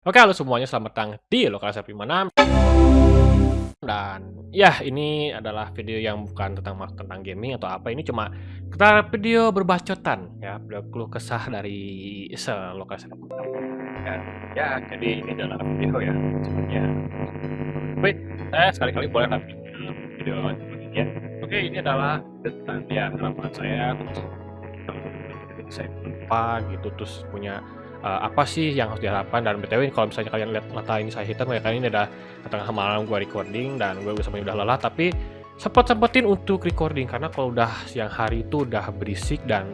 Oke, halo semuanya, selamat datang di Lokal Sapi Mana. Dan ya, ini adalah video yang bukan tentang gaming atau apa. Ini cuma kita video berbacotan ya, video keluh kesah dari selokal sepak bola. Dan ya, jadi ini adalah video ya sebenarnya. Tapi saya sekali-kali boleh tampil video ini ya. Oke, ini adalah tentang ya harapan saya lupa gitu, terus punya apa sih yang harus diharapkan. Dan BTW kalau misalnya kalian lihat mata ini saya hitam ya, kali ini udah tengah malam gue recording dan gue sebenarnya udah lelah, tapi sempetin untuk recording karena kalau udah siang hari itu udah berisik dan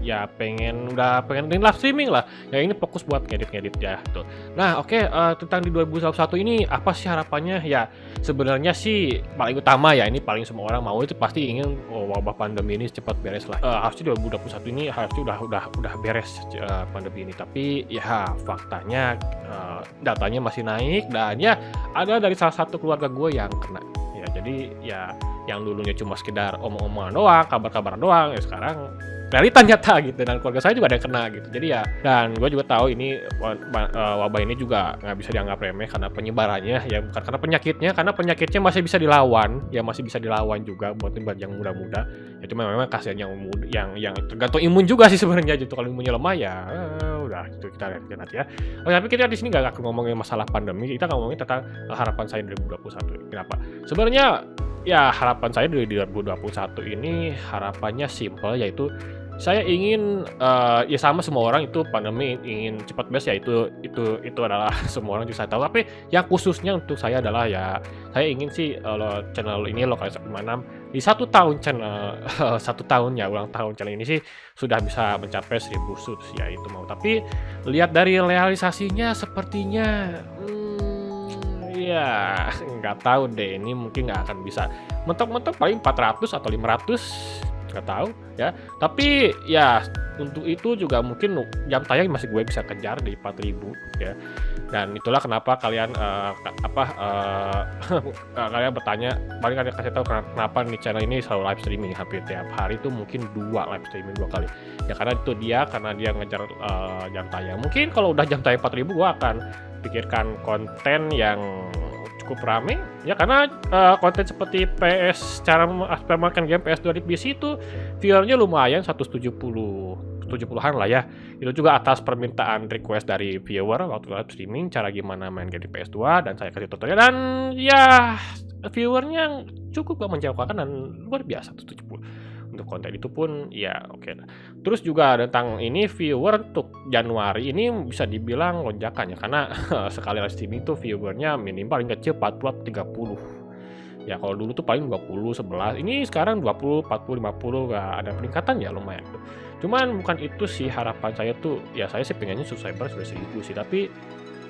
ya pengen live streaming lah. Ya ini fokus buat ngedit ya tuh. Nah, oke, tentang di 2021 ini apa sih harapannya? Ya sebenarnya sih paling utama ya, ini paling semua orang mau itu pasti ingin wabah pandemi ini cepat beres lah. Harusnya 2021 ini harusnya udah beres pandemi ini, tapi ya faktanya datanya masih naik dan ya ada dari salah satu keluarga gue yang kena. Ya jadi ya yang dulunya cuma sekedar omong-omongan doang, kabar-kabaran doang, ya sekarang realita nyata gitu, dan keluarga saya juga ada yang kena gitu. Jadi ya, dan gue juga tahu ini wabah ini juga nggak bisa dianggap remeh karena penyebarannya ya, bukan karena penyakitnya masih bisa dilawan ya, masih bisa dilawan juga buat yang muda-muda ya. Cuma memang kasihan yang tergantung imun juga sih sebenarnya gitu. Kalau imunnya lemah ya udah itu kita lihat nanti ya. Oh, tapi kita di sini nggak akan ngomongin masalah pandemi, kita ngomongin tentang harapan saya 2021. Kenapa? Sebenarnya ya harapan saya di 2021 ini harapannya simple, yaitu saya ingin ya sama semua orang itu pandemi ingin cepat beres ya, itu adalah semua orang juga saya tahu. Tapi yang khususnya untuk saya adalah ya saya ingin sih channel ini Lokal Sapi Mana di 1 tahun channel 1 tahun ya ulang tahun channel ini sih sudah bisa mencapai 1000 subs ya, itu mau. Tapi lihat dari realisasinya sepertinya ya nggak tahu deh, ini mungkin nggak akan bisa. Mentok-mentok paling 400 atau 500, nggak tahu ya. Tapi ya untuk itu juga mungkin jam tayang masih gue bisa kejar di 4000 ya. Dan itulah kenapa kalian kalian bertanya, paling kalian kasih tahu kenapa nih channel ini selalu live streaming hampir tiap hari itu, mungkin 2 live streaming 2 kali ya, karena dia ngejar jam tayang. Mungkin kalau udah jam tayang 4000 gue akan pikirkan konten yang cukup rame ya, karena konten seperti PS cara memainkan game PS2 di PC itu viewernya lumayan 170-an lah ya. Itu juga atas permintaan request dari viewer waktu live streaming cara gimana main game di PS2, dan saya kasih tutorial dan ya viewernya cukup menjangkaukan dan luar biasa 170. Untuk konten itu pun ya oke. Terus juga tentang ini viewer untuk Januari ini bisa dibilang lonjakan ya, karena sekali live streaming tuh viewernya minimal paling kecil 40-30 ya. Kalau dulu tuh paling 20-11, ini sekarang 20-40-50 nggak ada peningkatan ya, lumayan tuh. Cuman bukan itu sih harapan saya tuh ya, saya sih pengennya subscriber sudah 1000 sih, tapi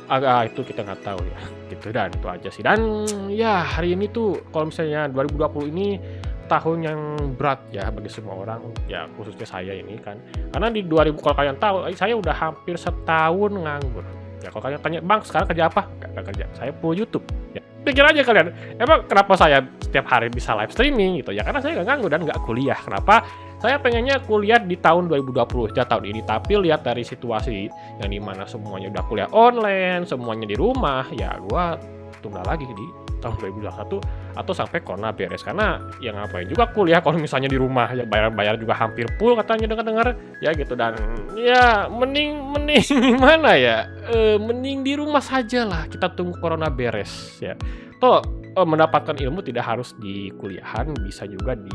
agak itu kita nggak tahu ya gitu. Dan itu aja sih. Dan ya hari ini tuh kalau misalnya 2020 ini tahun yang berat ya bagi semua orang ya, khususnya saya ini kan, karena di 2000 kalau kalian tahu saya udah hampir setahun nganggur ya. Kalau kalian tanya, bang sekarang kerja apa? Nggak kerja, saya full YouTube ya. Pikir aja kalian, emang kenapa saya setiap hari bisa live streaming gitu ya, karena saya nggak nganggur dan nggak kuliah. Kenapa? Saya pengennya kuliah di tahun 2020 ya, tahun ini, tapi lihat dari situasi yang dimana semuanya udah kuliah online, semuanya di rumah ya, gua tunda lagi di tahun 2021 atau sampai corona beres. Karena ya ngapain juga kuliah kalau misalnya di rumah ya, bayar juga hampir full katanya dengar ya gitu. Dan ya mending gimana ya, mending di rumah saja lah, kita tunggu corona beres ya. Toh mendapatkan ilmu tidak harus di kuliahan, bisa juga di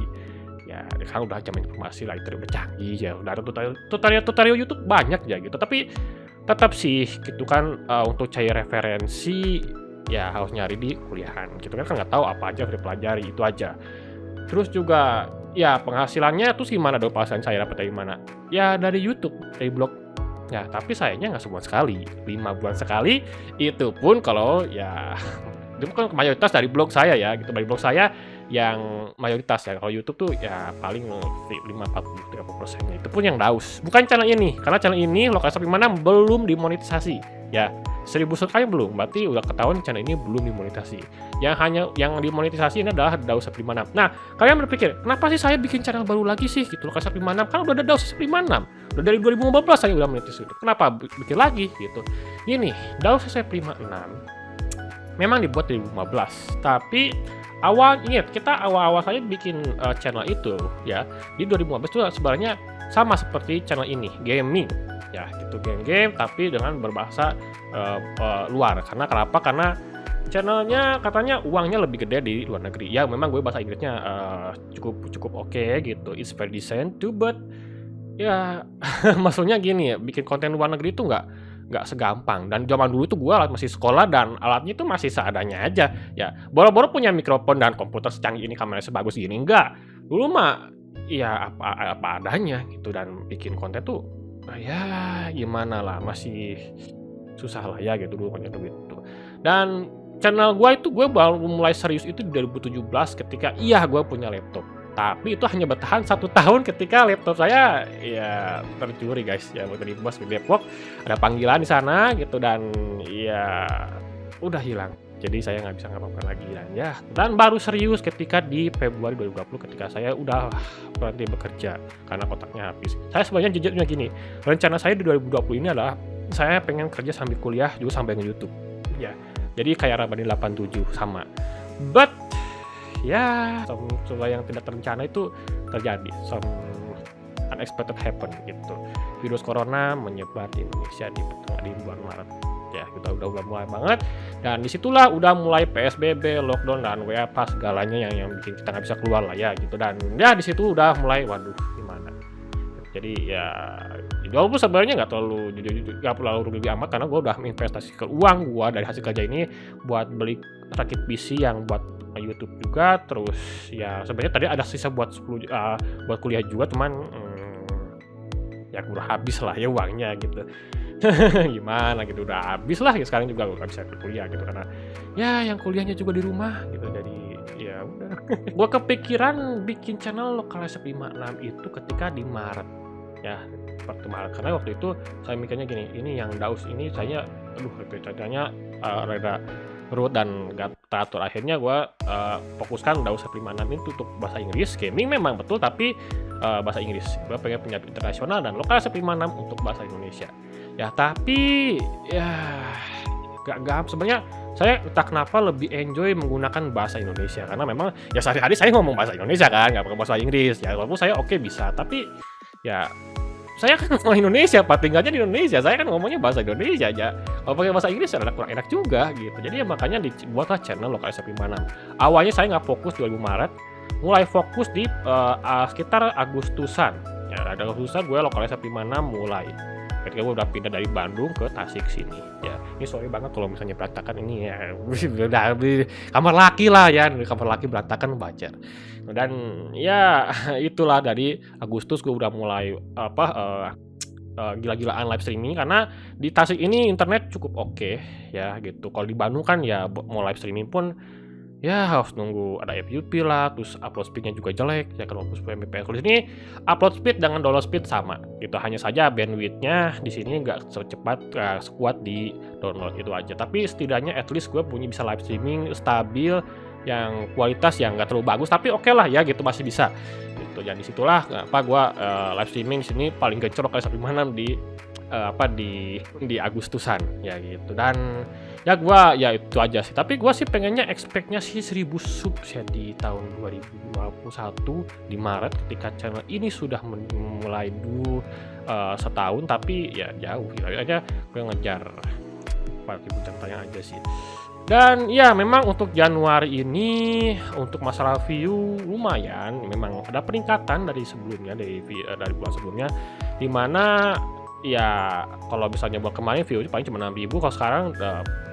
ya kan udah zaman informasi lah, itu udah canggih ya, udah ada tutorial YouTube banyak ya gitu. Tapi tetap sih gitu kan, untuk cari referensi ya harus nyari di kuliahan gitu kan nggak tahu apa aja harus dipelajari, itu aja. Terus juga ya penghasilannya tuh gimana dong, penghasilan saya dapat dari mana? Ya dari YouTube, dari blog ya, tapi sayangnya nggak sebulan sekali, 5 bulan sekali, itu pun kalau ya itu kan mayoritas dari blog saya ya gitu, dari blog saya yang mayoritas ya. Kalau YouTube tuh ya paling 5-40-30%-nya itu pun yang daus, bukan channel ini, karena channel ini Lokal Sapi Mana belum dimonetisasi ya. 1000 subscriber belum, berarti udah ketahuan channel ini belum dimonetisasi. Yang dimonetisasi ini adalah Daus 156. Nah, kalian berpikir, kenapa sih saya bikin channel baru lagi sih gitu, Lokal 156 kan udah ada Daus 156. Udah dari 2015 saya udah monetisasi. Kenapa bikin lagi gitu? Ini Daus 156 memang dibuat dari 2015, tapi ingat kita awal-awal saya bikin channel itu ya di 2015 itu sebenarnya sama seperti channel ini, gaming ya gitu, game tapi dengan berbahasa luar. Kenapa? Karena channelnya katanya uangnya lebih gede di luar negeri. Ya memang gue bahasa Inggrisnya cukup oke gitu, it's very decent too, but ya maksudnya gini ya, bikin konten luar negeri itu nggak segampang. Dan zaman dulu tuh gue masih sekolah dan alatnya itu masih seadanya aja ya, boro-boro punya mikrofon dan komputer secanggih ini, kameranya sebagus ini enggak. Dulu mah ya apa adanya gitu, dan bikin konten tuh ya gimana lah, masih susah lah ya gitu dulu punya duit tuh. Dan channel gue baru mulai serius itu di 2017 ketika gue punya laptop. Tapi itu hanya bertahan 1 tahun ketika laptop saya ya tercuri guys ya, dari bos di Depok, ada panggilan di sana gitu, dan ya udah hilang. Jadi saya nggak bisa ngapa-ngapain lagi, dan baru serius ketika di Februari 2020 ketika saya udah berhenti bekerja karena kotaknya habis. Saya sebenarnya jujurnya gini, rencana saya di 2020 ini adalah saya pengen kerja sambil kuliah juga sambil nge-YouTube ya. Jadi kayak Rabani 87 sama. But ya sesuatu yang tidak terencana itu terjadi, some unexpected happen gitu. Virus corona menyebar di Indonesia di bulan Maret ya, kita udah mulai banget, dan disitulah udah mulai PSBB, lockdown dan WFH segalanya yang bikin kita nggak bisa keluar lah ya gitu. Dan ya di situ udah mulai waduh gimana. Jadi ya walaupun sebenarnya nggak terlalu rugi amat, karena gue udah investasi ke uang gue dari hasil kerja ini buat beli rakit PC yang buat YouTube juga. Terus ya sebenarnya tadi ada sisa buat buat kuliah juga, cuman ya udah habis lah ya uangnya gitu. Gimana gitu, udah habis lah ya, sekarang juga gue gak bisa kuliah gitu karena ya yang kuliahnya juga di rumah gitu. Jadi ya udah. Gue kepikiran bikin channel Lokal 156 itu ketika di Maret ya, waktu Maret, karena waktu itu saya mikirnya gini, ini yang Daus ini saya ceritanya rada root dan gak teratur. Akhirnya gue fokuskan Daus 156 itu untuk bahasa Inggris, gaming memang betul, tapi bahasa Inggris. Gue pengen punya internasional, dan Lokal 156 untuk bahasa Indonesia ya. Tapi ya gak sebenarnya saya entah kenapa lebih enjoy menggunakan bahasa Indonesia, karena memang ya sehari-hari saya ngomong bahasa Indonesia kan, nggak pakai bahasa Inggris ya. Walaupun saya bisa, tapi ya saya kan ngomong Indonesia, tinggalnya di Indonesia, saya kan ngomongnya bahasa Indonesia aja. Kalau pakai bahasa Inggris ya kurang enak juga gitu. Jadi ya makanya dibuatlah channel Lokal 156. Awalnya saya nggak fokus 2000 Maret, mulai fokus di sekitar Agustusan ya. Ada Agustusan gue Lokal 156 mulai ketika gue udah pindah dari Bandung ke Tasik sini ya. Ini sorry banget kalau misalnya berantakan ini ya, udah kamar laki lah ya, kamar laki berantakan baca. Dan ya itulah dari Agustus gue udah mulai gila-gilaan live streaming, karena di Tasik ini internet cukup oke ya gitu. Kalau di Bandung kan ya mau live streaming pun ya harus nunggu ada FYP lah, terus upload speednya juga jelek ya, kalau 10 Mbps. Kalau di sini upload speed dengan download speed sama gitu, hanya saja bandwidthnya di sini nggak secepat sekuat di download itu aja. Tapi setidaknya at least gue punya bisa live streaming stabil, yang kualitas yang nggak terlalu bagus tapi oke lah ya gitu, masih bisa gitu. Jadi disitulah kenapa gue live streaming di sini paling gacor kayak 156 di Agustusan ya gitu. Dan ya gue ya itu aja sih, tapi gue sih pengennya expect-nya sih 1000 sub ya di tahun 2021 di Maret, ketika channel ini sudah mulai dulu setahun, tapi ya jauh ya aja gue ngejar 4000 jam tayang aja sih. Dan ya memang untuk Januari ini untuk masalah view lumayan, memang ada peningkatan dari sebelumnya, dari bulan sebelumnya, dimana ya kalau misalnya buat kemarin view paling cuma 6.000, kalau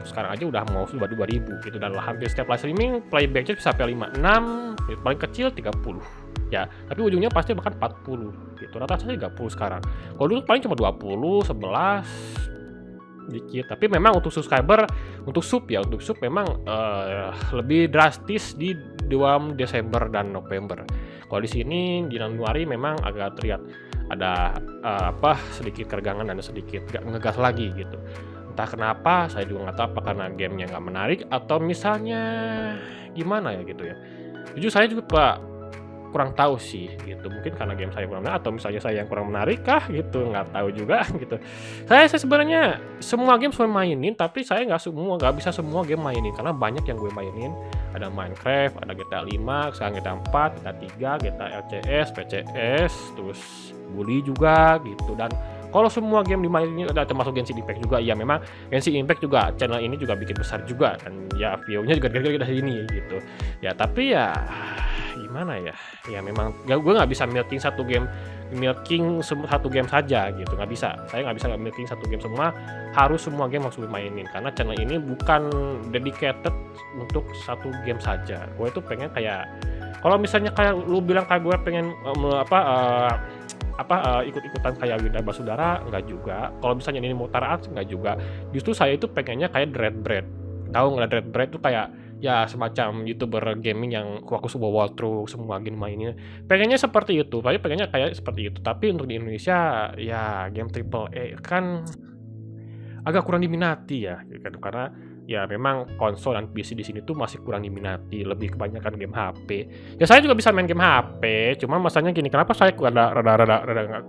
sekarang aja udah mau 2.000 gitu. Dan hampir setiap live streaming playbacknya bisa sampai 56, paling kecil 30 ya, tapi ujungnya pasti bahkan 40 gitu. Rata-rata 30 sekarang. Kalau dulu paling cuma 20, 11 dikit. Tapi memang untuk subscriber, untuk sub memang lebih drastis di 2 Desember dan November. Kalau di sini di Januari memang agak terlihat ada sedikit keregangan dan sedikit ngegas lagi gitu. Entah kenapa, saya juga nggak tahu apa karena gamenya nggak menarik atau misalnya gimana ya gitu ya. Jujur saya juga kurang tahu sih gitu, mungkin karena game saya kurang menarik atau misalnya saya yang kurang menarik kah gitu, nggak tahu juga gitu. Saya sebenarnya semua game saya mainin, tapi saya nggak bisa semua game mainin karena banyak yang gue mainin. Ada Minecraft, ada GTA 5, sekarang GTA 4, GTA 3, GTA LCS, PCS, terus Bully juga gitu. Dan kalau semua game dimainin ada termasuk Genshin Impact juga, ya memang Genshin Impact juga channel ini juga bikin besar juga dan ya view-nya juga gara-gara dari ini gitu. Ya tapi ya gimana ya? Ya memang gue nggak bisa milking satu game saja gitu, nggak bisa. Saya nggak bisa milking satu game semua, harus semua game harus dimainin karena channel ini bukan dedicated untuk satu game saja. Gue itu pengen kayak kalau misalnya kayak lu bilang kayak gue pengen ikut-ikutan kayak Winda Basudara, enggak juga. Kalau misalnya ini Mutar Arts, enggak juga. Justru saya itu pengennya kayak Dreadbread. Tahu nggak Dreadbread itu kayak ya semacam YouTuber gaming yang aku semua walkthrough semua game mainnya. Pengennya seperti itu. Tapi pengennya kayak seperti itu. Tapi untuk di Indonesia ya game triple A kan agak kurang diminati ya, gitu. Karena ya memang konsol dan PC di sini tuh masih kurang diminati, lebih kebanyakan game HP. Ya saya juga bisa main game HP, cuma masalahnya gini, kenapa saya rada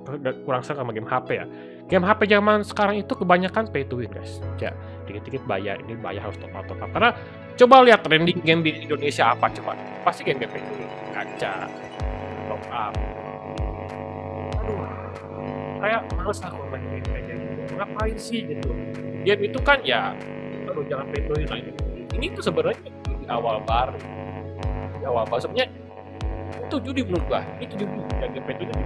kurang suka sama game HP ya? Game HP zaman sekarang itu kebanyakan pay to win, guys. Ya, dikit-dikit bayar, ini bayar harus top up. Karena coba lihat trending game di Indonesia apa coba? Pasti game pay to win, gacha, top up. Aduh, kayak males aku main game kayak gitu. Ngapain sih gitu? Game itu kan ya aduh jangan pay to win lah ini tuh sebenarnya di awal baru sebenarnya itu judi menurut gua itu judi yang game pay to win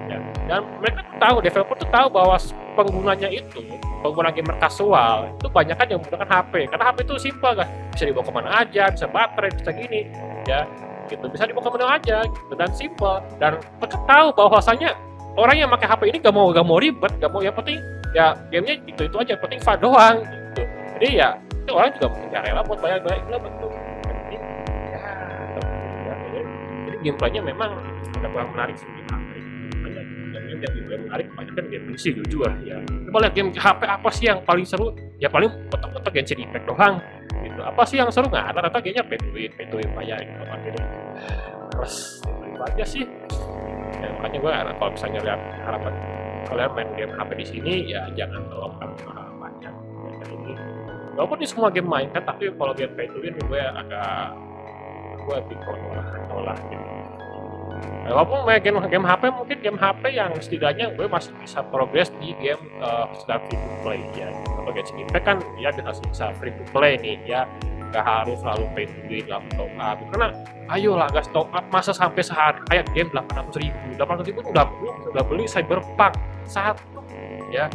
ya. Dan mereka tuh tahu, developer tuh tahu bahwa penggunanya itu pengguna gamer kasual itu banyak kan yang menggunakan HP karena HP itu simpel kan, bisa dibawa kemana aja, bisa baterai, bisa gini ya gitu, bisa dibawa kemana aja gitu, dan simpel. Dan mereka tahu bahwasanya orang yang pakai HP ini gak mau ribet, gak mau, yang penting ya gamenya itu aja, penting fun doang gitu. Jadi ya itu orang juga mungkin gak rela buat bayar betul. Jadi jadi gameplaynya memang agak kurang menarik sih. Game yang menarik banyak kan game PC jujur ya. Coba lihat game HP apa sih yang paling seru? Ya paling betul-betul Genshin Impact doang gitu. Apa sih yang seru? Nggak ada, rata gamenya pay to win bayar gitu. Terus itu aja sih. Ya, makanya gue kalau misalnya lihat harapan kalian main game HP di sini ya jangan terlalu banyak ya, ini. Walaupun di semua game main kan, tapi kalau game pay to win gue nolak gitu. Walaupun main game HP, mungkin game HP yang setidaknya gue masih bisa progres di game sedang free to play ya. Kalau Genshin Impact kan ya bisa free to play nih ya, nggak harus selalu pay to win lah top up. Karena ayolah gas top up masa sampai sehari kayak game 800.000 udah beli Cyberpunk 1 ya,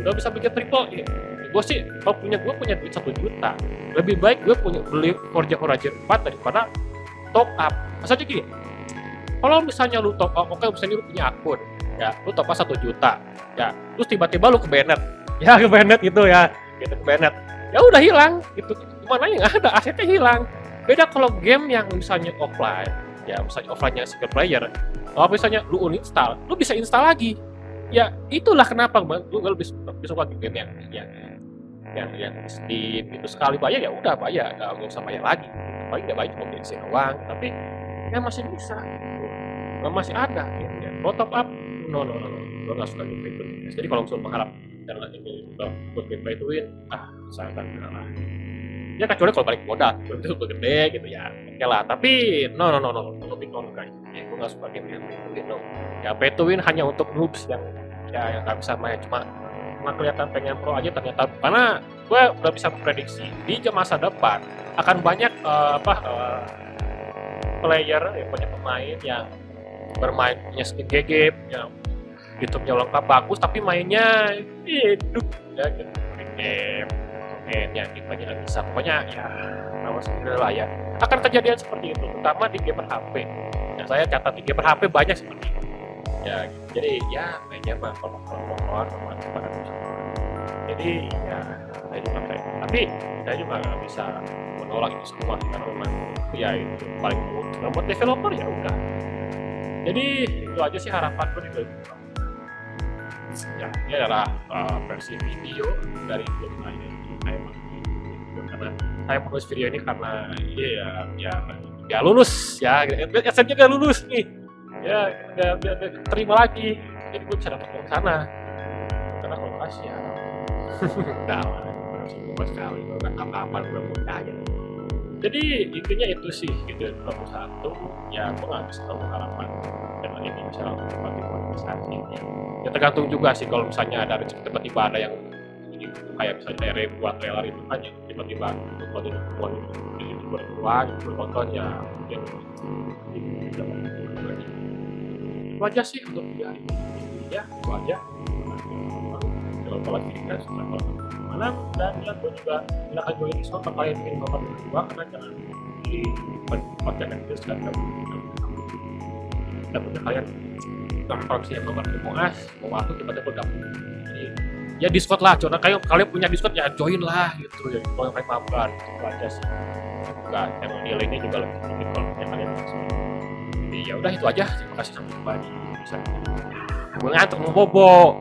udah bisa bikin triple ya. Gue sih kalau gue punya duit 1 juta, lebih baik gue beli Forza Horizon 4 daripada top up. Maksudnya gini, kalau misalnya lu top up, oke misalnya lu punya akun ya, lu top up 1 juta ya, terus tiba-tiba lu ke banned ya, gitu ya, gitu ke banned ya udah hilang gitu, gimana ya, nggak ada, asetnya hilang. Beda kalau game yang misalnya offline ya, misalnya offline-nya single player, kalau misalnya lu uninstall, lu bisa install lagi ya. Itulah kenapa lu lebih suka game yang Steam itu, sekali bayar ya udah bayar, nggak usah bayar lagi, paling nggak bayar cuma bensin doang, tapi ya masih bisa gitu. Masih ada ya. Kalau top up no gue nggak suka game pay to win. Jadi kalau misalnya mengharap channel ini buat game pay to win, saya akan kalah ya, kecuali kalau balik modal itu gede gitu ya, oke lah. Tapi no guys, gue nggak suka game yang pay to win. Ya pay to win hanya untuk noobs yang nggak bisa main, cuma kelihatan pengen pro aja ternyata. Karena gue udah bisa memprediksi di masa depan akan banyak player ya, banyak pemain yang bermain punya skin GG, punya YouTube-nya lengkap bagus, tapi mainnya hidup ya gitu, game ya kita nggak bisa. Pokoknya ya awas lah ya, akan kejadian seperti itu terutama di gamer HP ya. Saya catat di gamer HP banyak seperti itu ya, jadi ya mainnya mah kalau jadi ya saya juga tapi saya juga nggak bisa menolak itu semua karena memang ya itu paling buat developer ya udah. Jadi itu aja sih harapan gue di 2020. Ya, ini adalah versi video dari blog saya. Saya karena saya menulis video ini karena ya lulus ya, SNM juga lulus nih, ya nggak terima lagi, jadi gue bisa dapat ke sana karena kalau pas ya enggak lah, sama sekali nggak apa-apa gue mau aja. Jadi intinya itu sih gitu 21 ya gue nggak bisa tahu harapan channel ini bisa langsung dapat monetisasi. Ya tergantung juga sih kalau misalnya ada rezeki tiba-tiba ada yang ini kayak misalnya dari buat trailer itu kan yang tiba-tiba buat itu berbuat bertonton ya mungkin dapat lagi. Itu aja sih untuk video hari ini ya itu aja. Kalau kita sudah malam dan yang gue juga tidak akan join Discord kalau kalian ingin nonton berdua karena jangan di podcast itu sekarang dan punya kalian kalau misalnya mau masuk tiba-tiba gabung jadi ya Discord lah karena kalian punya Discord ya join lah gitu ya kalau kalian mabar itu aja sih juga yang nilainya juga lebih sedikit kalau misalnya kalian masuk jadi ya udah itu aja terima kasih sampai jumpa di episode gue ngantuk mau bobo.